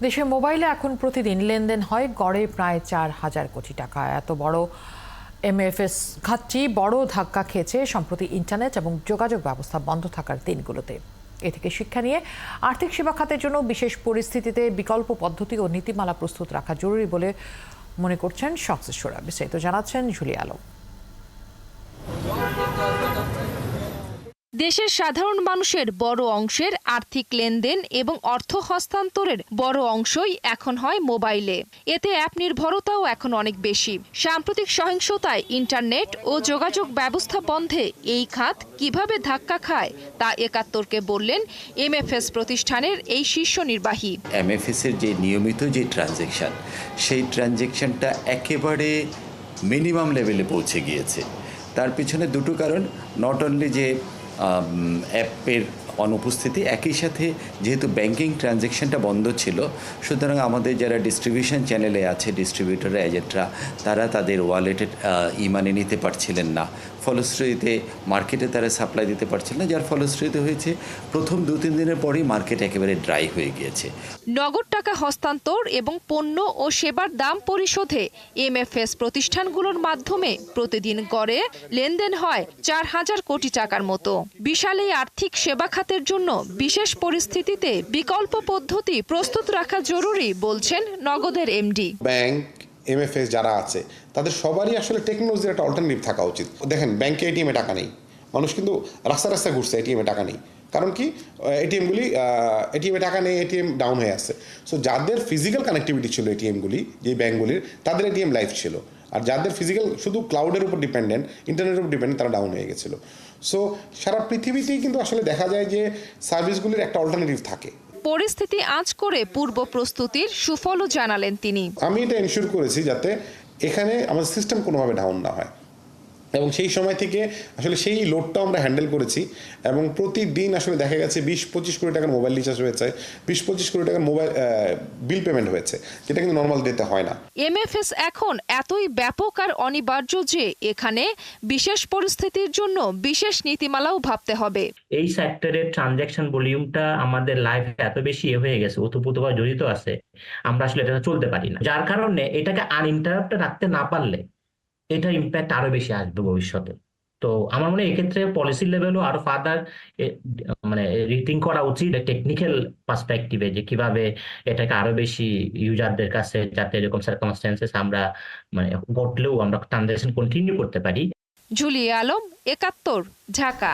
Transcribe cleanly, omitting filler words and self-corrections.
দেশে মোবাইলে এখন প্রতিদিন লেনদেন হয় গড়ে প্রায় 4,000 কোটি টাকা। এত বড় এমএফএস ঘাটতি বড় ধাক্কা খেয়েছে সম্প্রতি ইন্টারনেট এবং যোগাযোগ ব্যবস্থা বন্ধ থাকার দিনগুলোতে। এ থেকে শিক্ষা নিয়ে আর্থিক সেবা খাতের জন্য বিশেষ পরিস্থিতিতে বিকল্প পদ্ধতি ও নীতিমালা প্রস্তুত রাখা জরুরি বলে মনে করছেন সংশ্লিষ্টরা। বিস্তারিত জানাচ্ছেন ঝুলি আলম। দেশের সাধারণ মানুষের বড় অংশের আর্থিক লেনদেন এবং অর্থ হস্তান্তরের বড় অংশই এখন হয় মোবাইলে। এতে অ্যাপ নির্ভরতাও এখন অনেক বেশি। সাম্প্রতিক সহিংসতায় ইন্টারনেট ও যোগাযোগ ব্যবস্থা বন্ধে এই খাত কিভাবে ধাক্কা খায় তা একাত্তরকে বললেন এমএফএস প্রতিষ্ঠানের এই শীর্ষ নির্বাহী। এমএফএস এর যে নিয়মিত যে ট্রানজ্যাকশন, সেই ট্রানজ্যাকশনটা একেবারে মিনিমাম লেভেলে পৌঁছে গিয়েছে। তার পিছনে দুটো কারণ, নট অনলি যে অ্যাপের অনুপস্থিতি, একই সাথে যেহেতু ব্যাংকিং ট্রানজ্যাকশনটা বন্ধ ছিল, সুতরাং আমাদের যারা ডিস্ট্রিবিউশন চ্যানেলে আছে, ডিস্ট্রিবিউটররা, এজেন্টরা, তারা তাদের ওয়ালেটে মানি নিতে পারছিলেন না। ফলশ্রুতিতে মার্কেটে তারা সাপ্লাই দিতে পারছিলেন না, যার ফলশ্রুতি হয়েছে প্রথম 2-3 দিনের পরেই মার্কেট একেবারে ড্রাই হয়ে গিয়েছে। নগদ টাকা হস্তান্তর এবং পণ্য ও সেবার দাম পরিশোধে এমএফএস প্রতিষ্ঠানগুলোর মাধ্যমে প্রতিদিন গড়ে লেনদেন হয় 4,000 কোটি টাকার মতো। বিশাল এই আর্থিক সেবা খাতের জন্য বিশেষ পরিস্থিতিতে বিকল্প পদ্ধতি প্রস্তুত রাখা জরুরি বলছেন নগদের এমডি। ব্যাংক, এমএফএস যারা আছে তাদের সবারই আসলে টেকনোলজির একটা অল্টারনেটিভ থাকা উচিত। দেখেন, ব্যাংকে এটিএমে টাকা নেই, মানুষ কিন্তু রাস্তা রাস্তায় ঘুরছে, এটিএমে টাকা নেই। কারণ কি? এটিএমে টাকা নেই, এটিএম ডাউন হয়ে আছে। সো যাদের ফিজিক্যাল কানেক্টিভিটি ছিল এটিএমগুলি, যে ব্যাংকগুলির, তাদের এটিএম লাইভ ছিল। আর যাদের ফিজিক্যাল শুধু ক্লাউডের উপর ডিপেন্ডেন্ট, ইন্টারনেটের উপর ডিপেন্ডেন্ট, তারা ডাউন হয়ে গেছিলো। সো সারা পৃথিবীতেই কিন্তু আসলে দেখা যায় যে সার্ভিসগুলির একটা অল্টারনেটিভ থাকে। পরিস্থিতি আঁচ করে পূর্ব প্রস্তুতির সুফলও জানালেন তিনি। আমি এটা এনশিওর করেছি যাতে এখানে আমাদের সিস্টেম কোনোভাবে ডাউন না হয়, এবং সেই সময় থেকে আসলে সেই লোডটাও আমরা হ্যান্ডেল করেছি। এবং প্রতিদিন আসলে দেখা গেছে 20-25 কোটি টাকার মোবাইল রিচার্জ হয়েছে, 20-25 কোটি টাকার মোবাইল বিল পেমেন্ট হয়েছে, যেটা কিন্তু নর্মাল দিতে হয় না। এমএফএস এখন এতই ব্যাপক আর অনিবার্য যে এখানে বিশেষ পরিস্থিতির জন্য বিশেষ নীতিমালাও ভাবতে হবে। এই সেক্টরের ট্রানজ্যাকশন ভলিউমটা আমাদের লাইফে এত বেশি হয়ে গেছে, ওতপ্রোতভাবে জড়িত আছে, আমরা আসলে এটা চলতে পারি না। যার কারণে এটাকে আনইন্টারাপ্টেড রাখতে না পারলে এটার ইম্প্যাক্ট আরো বেশি আসবে ভবিষ্যতে। তো আমার মনে হয় এক্ষেত্রে পলিসি লেভেলও আরো ফার্দার মানে রিথিঙ্ক করা উচিত টেকনিক্যাল পার্সপেক্টিভে, যে কিভাবে এটাকে আরো বেশি ইউজারদের কাছে, যাতে এরকম সার্কামস্ট্যান্সেস আমরা মানে ঘটলেও আমরা ট্রানজাকশন কন্টিনিউ করতে পারি। ঝুলি আলম, একাত্তর, ঢাকা।